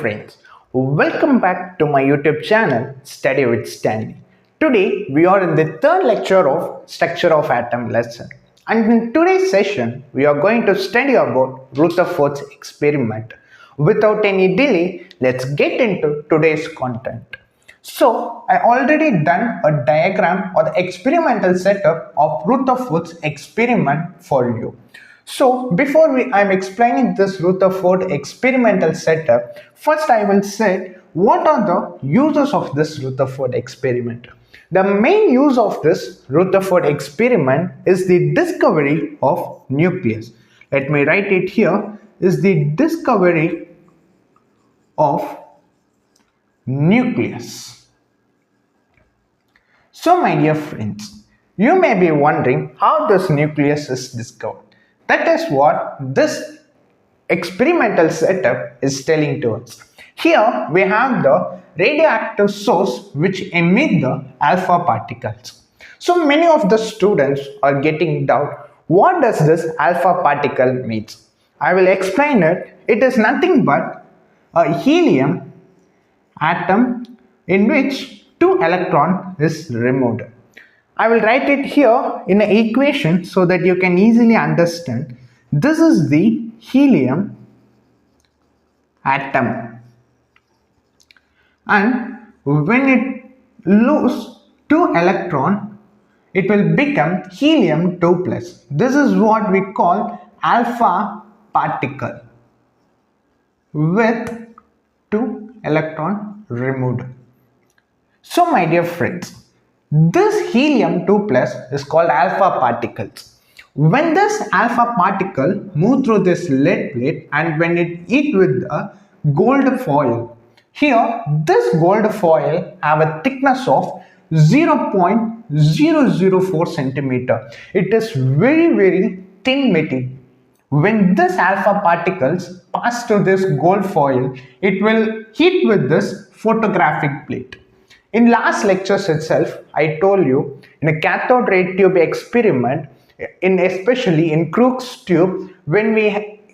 friends, welcome back to my YouTube channel Study with Stanley. Today we are in the third lecture of Structure of Atom lesson, and in today's session we are going to study about Rutherford's experiment. Without any delay, let's get into today's content. So I already done a diagram or the experimental setup of Rutherford's experiment for you. So before I'm explaining this Rutherford experimental setup, first I will say what are the uses of this Rutherford experiment. The main use of this Rutherford experiment is the discovery of nucleus. Let me write it here, is the discovery of nucleus. So my dear friends, you may be wondering how this nucleus is discovered. That is what this experimental setup is telling to us. Here we have the radioactive source which emit the alpha particles. So many of the students are getting doubt, what does this alpha particle means? I will explain it. It is nothing but a helium atom in which 2 electron is removed. I will write it here in an equation so that you can easily understand. This is the helium atom, and when it loses 2 electron, it will become helium 2 plus. This is what we call alpha particle with 2 electron removed. So my dear friends, this helium 2 plus is called alpha particles. When this alpha particle move through this lead plate and when it hit with a gold foil, here this gold foil have a thickness of 0.004 centimeter. It is very thin material. When this alpha particles pass through this gold foil, it will hit with this photographic plate. In last lectures itself, I told you in a cathode ray tube experiment, especially in Crookes tube, when we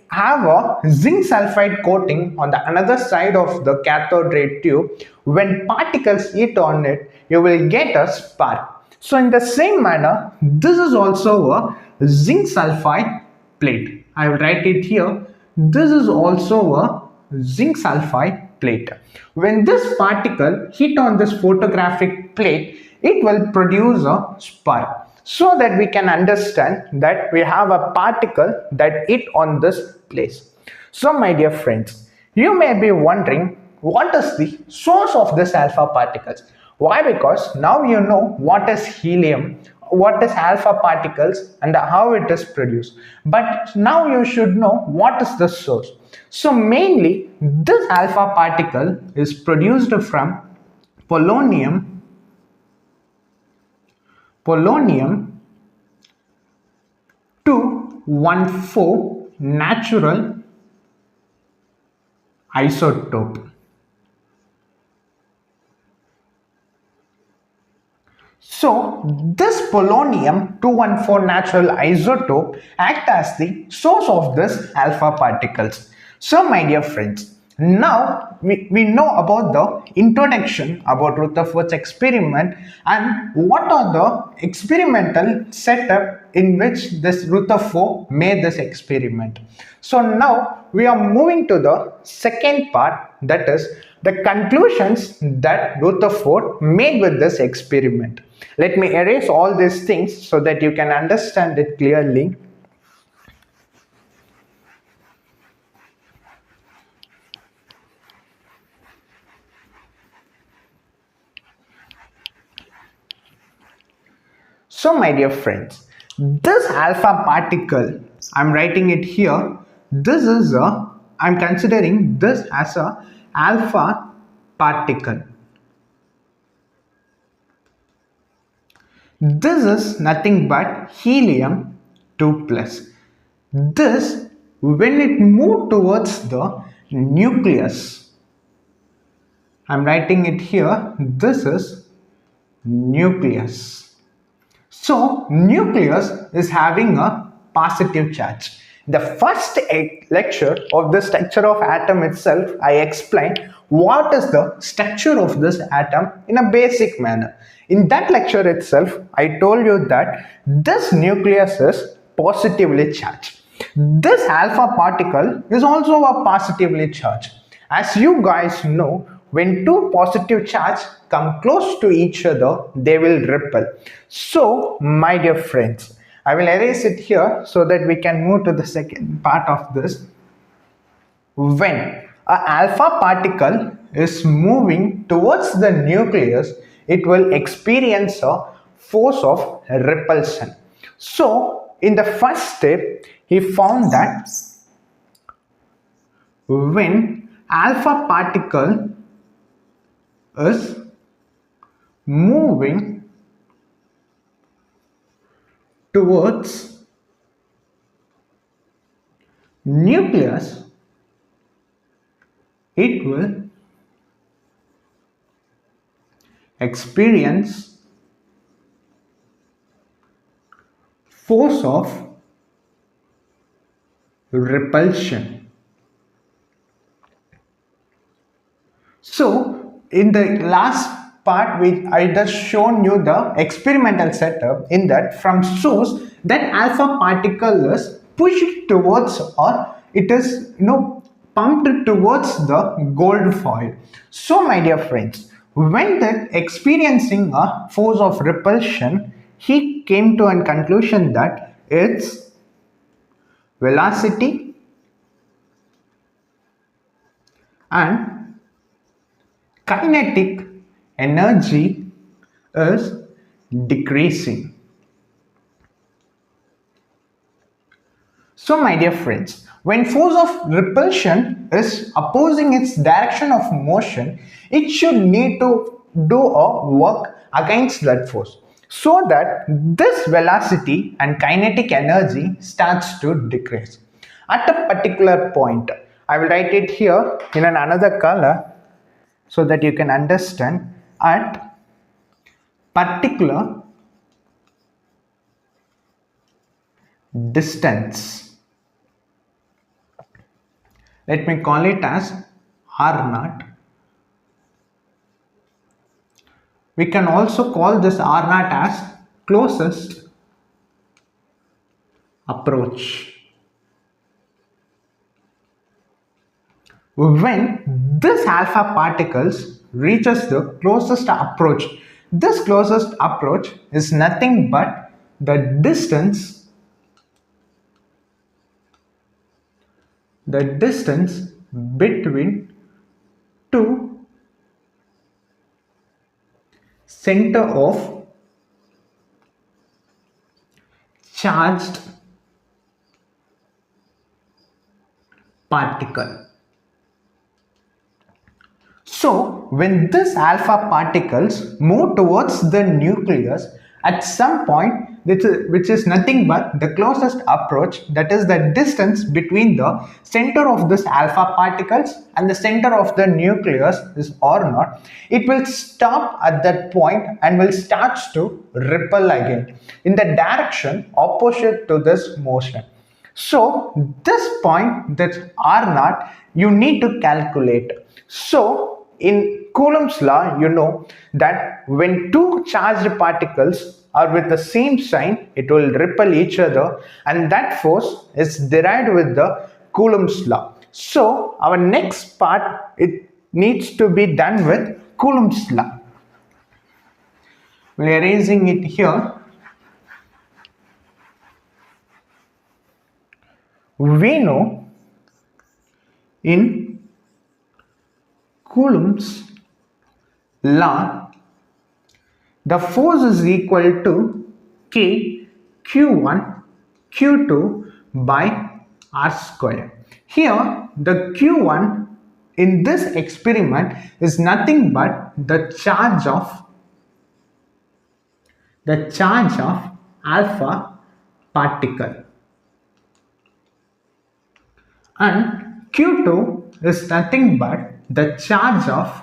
have a zinc sulfide coating on the another side of the cathode ray tube, when particles hit on it, you will get a spark. So in the same manner, this is also a zinc sulfide plate. I will write it here. This is also a zinc sulfide plate. When this particle hit on this photographic plate, it will produce a spark. So that we can understand that we have a particle that hit on this place. So my dear friends, you may be wondering what is the source of this alpha particles. Why? Because now you know what is helium, what is alpha particles and how it is produced. But now you should know what is the source. So mainly this alpha particle is produced from polonium-214 natural isotope. So this polonium-214 natural isotope act as the source of this alpha particles. So my dear friends, now we know about the introduction about Rutherford's experiment and what are the experimental setup in which this Rutherford made this experiment. So now we are moving to the second part, that is the conclusions that Rutherford made with this experiment. Let me erase all these things so that you can understand it clearly. So my dear friends, this alpha particle, I'm writing it here, this is I'm considering this as a alpha particle. This is nothing but helium 2 plus. This, when it moved towards the nucleus, I'm writing it here, this is nucleus. So nucleus is having a positive charge. The first lecture of the structure of atom itself, I explained what is the structure of this atom in a basic manner. In that lecture itself, I told you that this nucleus is positively charged. This alpha particle is also a positively charged. As you guys know, when two positive charges come close to each other, they will repel. So, my dear friends, I will erase it here so that we can move to the second part of this. When an alpha particle is moving towards the nucleus, it will experience a force of repulsion. So, in the first step, he found that when alpha particle is moving towards nucleus, it will experience force of repulsion. So, in the last part, I just shown you the experimental setup. In that, from source, that alpha particle is pushed towards, or it is pumped towards the gold foil. So, my dear friends, when that experiencing a force of repulsion, he came to a conclusion that its velocity and kinetic energy is decreasing. So, my dear friends, when force of repulsion is opposing its direction of motion, it should need to do a work against that force, so that this velocity and kinetic energy starts to decrease. At a particular point, I will write it here in another color so that you can understand. At particular distance, let me call it as R0. We can also call this R0 as closest approach. When this alpha particles reaches the closest approach, this closest approach is nothing but the distance between two center of charged particle. So, when this alpha particles move towards the nucleus, at some point, which is nothing but the closest approach, that is the distance between the center of this alpha particles and the center of the nucleus is R0, it will stop at that point and will start to repel again in the direction opposite to this motion. So, this point, that R0, you need to calculate. So, in Coulomb's law, you know that when two charged particles are with the same sign, it will repel each other, and that force is derived with the Coulomb's law. So, our next part, it needs to be done with Coulomb's law. We are erasing it here. We know in Coulomb's law, the force is equal to K Q1 Q2 by R square. Here, the Q1 in this experiment is nothing but the charge of alpha particle, and Q2 is nothing but the charge of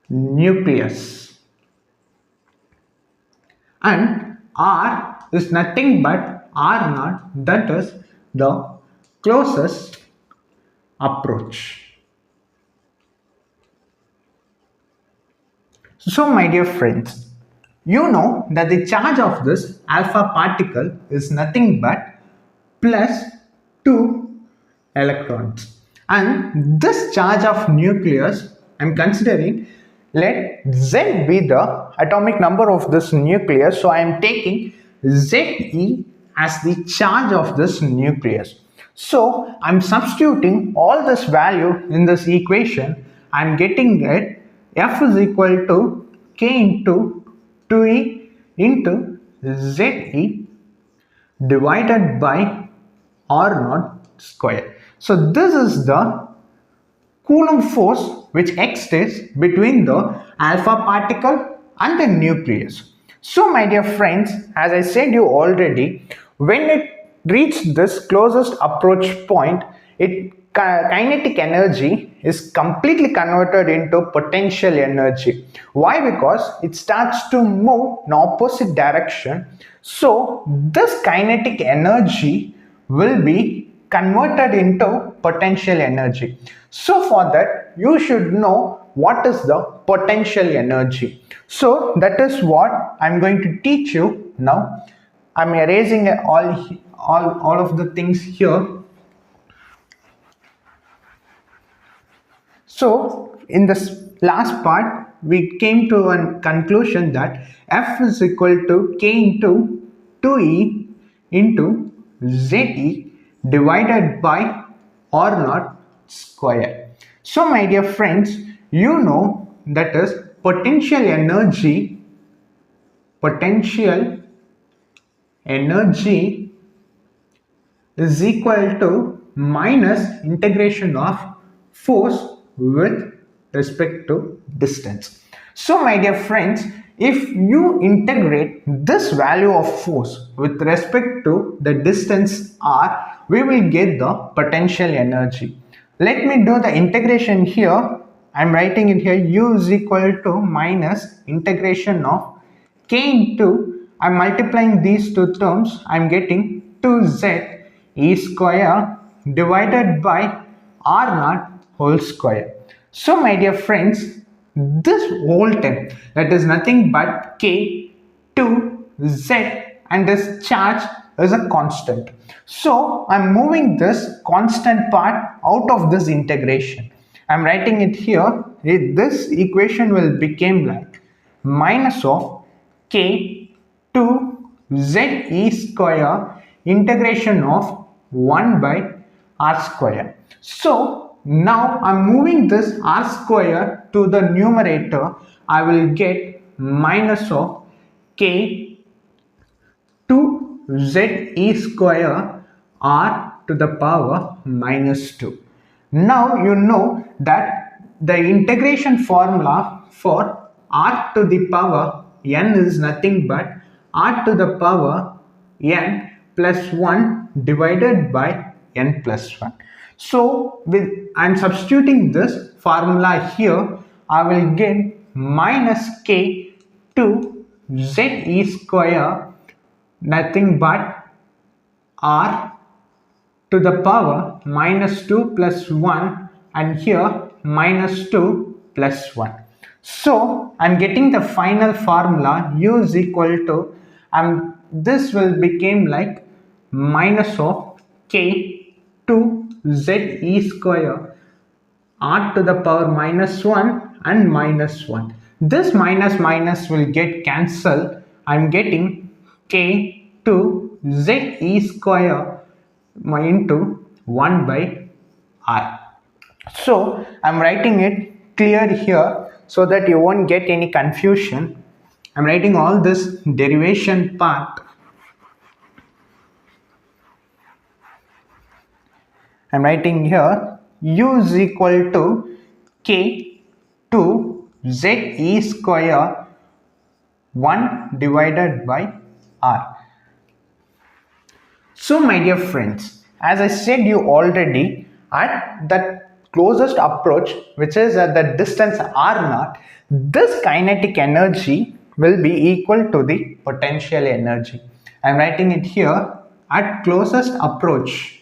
nucleus, and R is nothing but R naught, that is the closest approach. So my dear friends, you know that the charge of this alpha particle is nothing but plus 2 electrons, and this charge of nucleus I'm considering, let Z be the atomic number of this nucleus, so I am taking Ze as the charge of this nucleus. So I'm substituting all this value in this equation. I'm getting it F is equal to K into 2E into Ze divided by R naught square. So this is the Coulomb force which exists between the alpha particle and the nucleus. So my dear friends, as I said you already, when it reaches this closest approach point, its kinetic energy is completely converted into potential energy. Why? Because it starts to move in opposite direction. So this kinetic energy will be converted into potential energy. So for that, you should know what is the potential energy. So that is what I'm going to teach you now. I'm erasing all of the things here. So in this last part, we came to a conclusion that F is equal to K into 2E into Ze divided by R naught square. So my dear friends, you know that is potential energy is equal to minus integration of force with respect to distance. So my dear friends, if you integrate this value of force with respect to the distance r, we will get the potential energy. Let me do the integration here. I'm writing it here, u is equal to minus integration of k into, I'm multiplying these two terms, I'm getting 2z e square divided by r naught whole square. So my dear friends, this whole term, that is nothing but k, 2z, and this charge is a constant. So I'm moving this constant part out of this integration. I'm writing it here. This equation will become like minus of k 2 z e square integration of 1 by r square. So now I'm moving this r square to the numerator. I will get minus of k 2 z e square r to the power minus 2. Now you know that the integration formula for r to the power n is nothing but r to the power n plus 1 divided by n plus 1. So I'm substituting this formula here. I will get minus k 2 z e square nothing but r to the power minus 2 plus 1, and here minus 2 plus 1. So I'm getting the final formula u is equal to, this will become like minus of k 2 z e square r to the power minus 1 and minus 1. This minus minus will get cancelled. I'm getting k 2 z e square into 1 by r. So I'm writing it clear here so that you won't get any confusion. I'm writing all this derivation part. I'm writing here u is equal to k 2 z e square 1 divided by r. So my dear friends, as I said you already, at that closest approach, which is at the distance r naught, this kinetic energy will be equal to the potential energy. I am writing it here. at closest approach.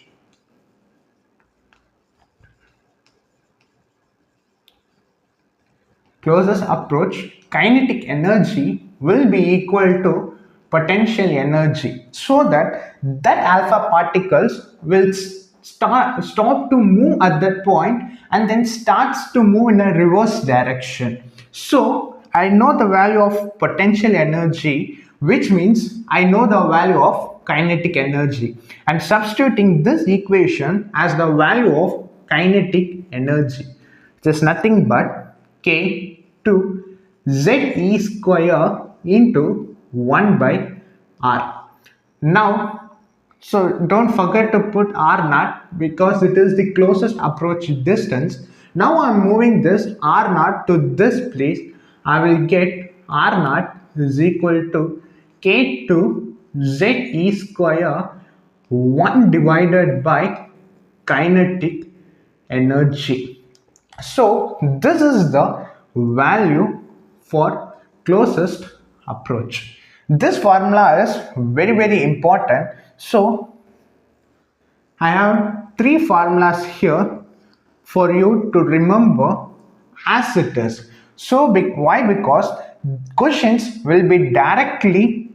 Closest approach, kinetic energy will be equal to potential energy, so that alpha particles will stop to move at that point and then starts to move in a reverse direction. So I know the value of potential energy, which means I know the value of kinetic energy. I'm substituting this equation as the value of kinetic energy. It is nothing but k to ze square into 1 by r. Now, so don't forget to put r naught because it is the closest approach distance. Now I'm moving this r naught to this place. I will get r naught is equal to k to ze square 1 divided by kinetic energy. So this is the value for closest approach. This formula is very important. So I have three formulas here for you to remember as it is. So why? Because questions will be directly,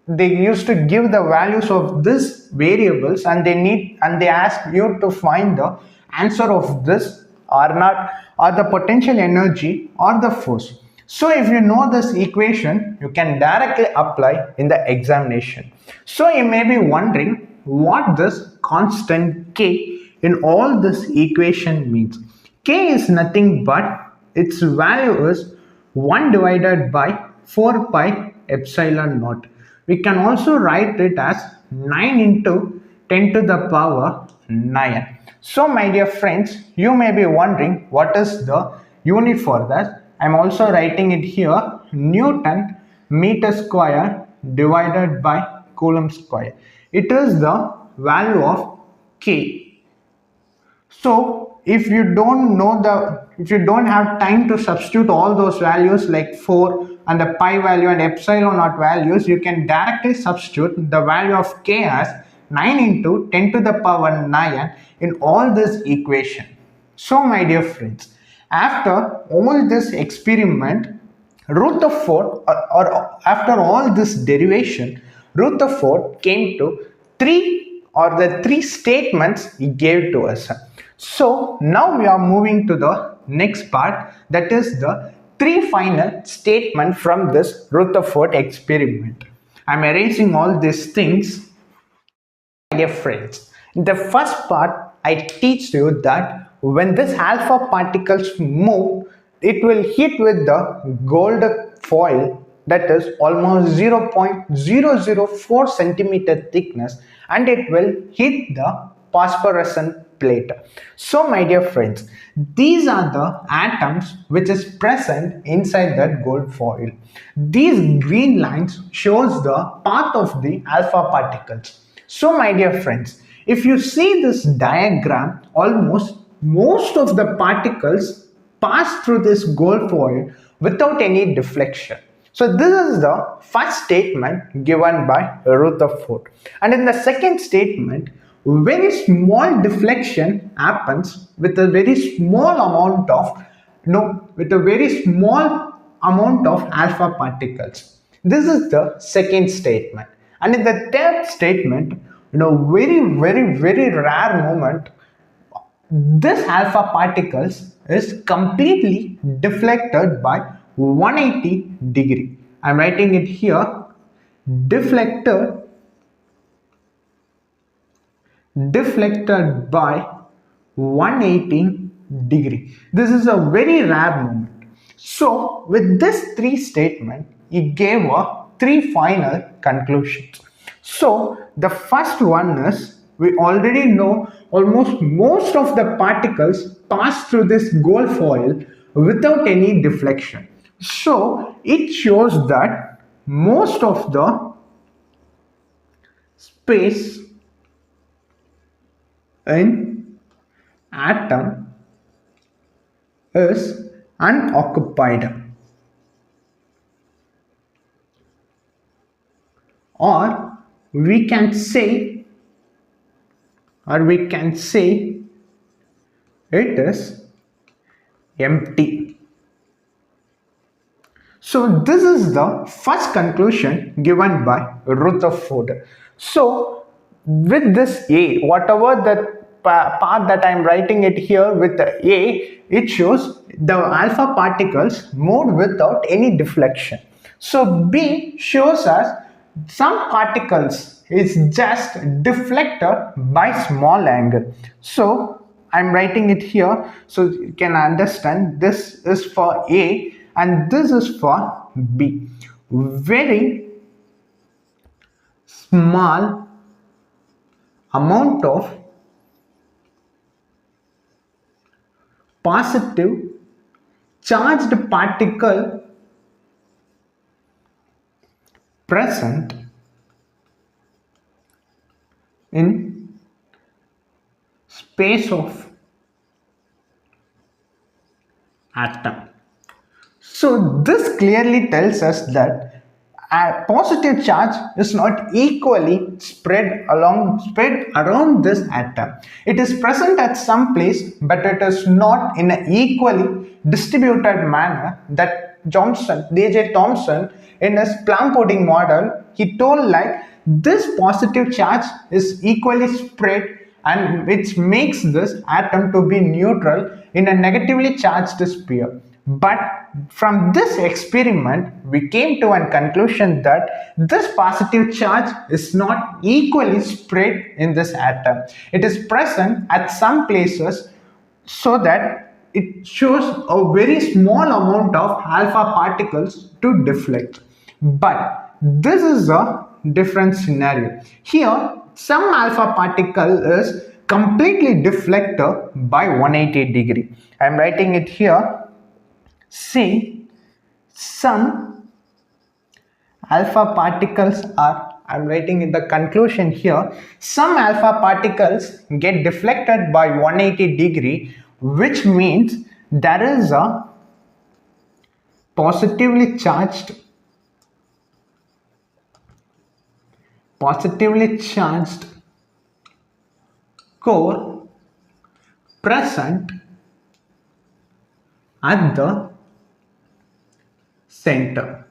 they used to give the values of this variables and they ask you to find the answer of this or not, or the potential energy or the force. So if you know this equation, you can directly apply in the examination. So you may be wondering what this constant k in all this equation means. K is nothing but its value is 1 divided by 4 pi epsilon naught. We can also write it as 9 into 10 to the power 9. So my dear friends, you may be wondering what is the unit for that. I am also writing it here, Newton meter square divided by Coulomb square. It is the value of K. So if you don't have time to substitute all those values like 4 and the pi value and epsilon naught values, you can directly substitute the value of K as 9 into 10 to the power 9 in all this equation. So my dear friends, after all this experiment, Rutherford, or after all this derivation, Rutherford came to the three statements he gave to us. So now we are moving to the next part, that is the three final statement from this Rutherford experiment. I am erasing all these things. My dear friends, in the first part I teach you that when this alpha particles move, it will hit with the gold foil, that is almost 0.004 centimeter thickness, and it will hit the phosphorescent plate. So my dear friends, these are the atoms which is present inside that gold foil. These green lines shows the path of the alpha particles. So my dear friends, if you see this diagram, almost most of the particles pass through this gold foil without any deflection. So this is the first statement given by Rutherford. And in the second statement, very small deflection happens with a very small amount of alpha particles. This is the second statement. And in the third statement, very rare moment, this alpha particles is completely deflected by 180 degree. I am writing it here, deflected by 180 degree. This is a very rare moment. So with this three statement, he gave three final conclusions. So the first one is, we already know almost most of the particles pass through this gold foil without any deflection. So it shows that most of the space in atom is unoccupied, or we can say or we can say it is empty. So this is the first conclusion given by Rutherford. So with this A, whatever the part that I am writing it here with the A, it shows the alpha particles moved without any deflection. So B shows us some particles is just deflected by small angle. So I'm writing it here so you can understand this is for A and this is for B. Very small amount of positive charged particle present in space of atom. So this clearly tells us that a positive charge is not equally spread around this atom. It is present at some place, but it is not in an equally distributed manner that DJ Thomson in his plum pudding model, he told like this positive charge is equally spread and which makes this atom to be neutral in a negatively charged sphere. But from this experiment, we came to a conclusion that this positive charge is not equally spread in this atom. It is present at some places so that it shows a very small amount of alpha particles to deflect. But this is a different scenario. Here, some alpha particle is completely deflected by 180 degree. I am writing it here. See, some alpha particles are, I'm writing in the conclusion here, some alpha particles get deflected by 180 degree, which means there is a positively charged core present at the center.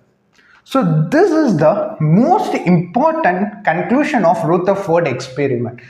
So this is the most important conclusion of Rutherford experiment.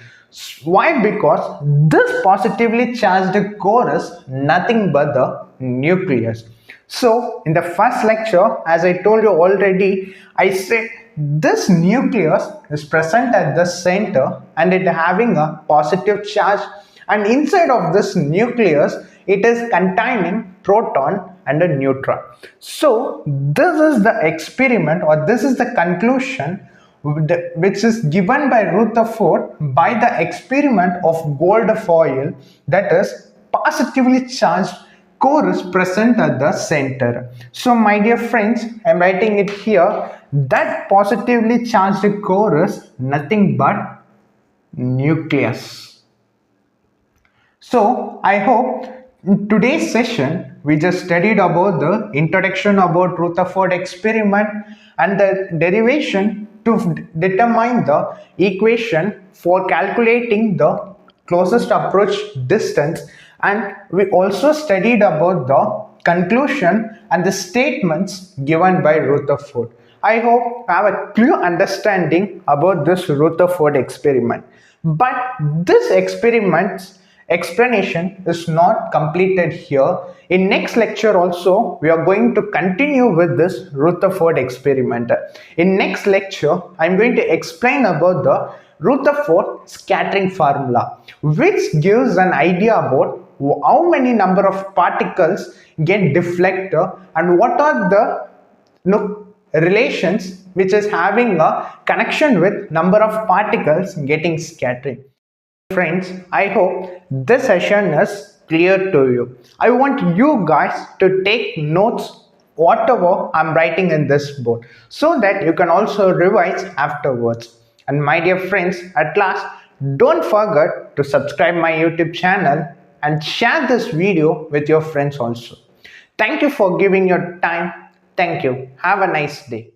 Why? Because this positively charged core is nothing but the nucleus. So in the first lecture, as I told you already, I said this nucleus is present at the center and it having a positive charge, and inside of this nucleus it is containing proton and a neutron. So this is the experiment, or this is the conclusion which is given by Rutherford by the experiment of gold foil, that is positively charged core is present at the center. So my dear friends, I am writing it here that positively charged core is nothing but nucleus. So I hope in today's session we just studied about the introduction about Rutherford experiment and the derivation to determine the equation for calculating the closest approach distance, and we also studied about the conclusion and the statements given by Rutherford. I hope you have a clear understanding about this Rutherford experiment. But this experiment's explanation is not completed here. In next lecture also, we are going to continue with this Rutherford experiment. In next lecture, I am going to explain about the Rutherford scattering formula, which gives an idea about how many number of particles get deflected and what are the relations which is having a connection with number of particles getting scattered. Friends, I hope this session is clear to you. I want you guys to take notes whatever I'm writing in this board so that you can also revise afterwards. And my dear friends, at last, don't forget to subscribe my YouTube channel and share this video with your friends also. Thank you for giving your time. Thank you. Have a nice day.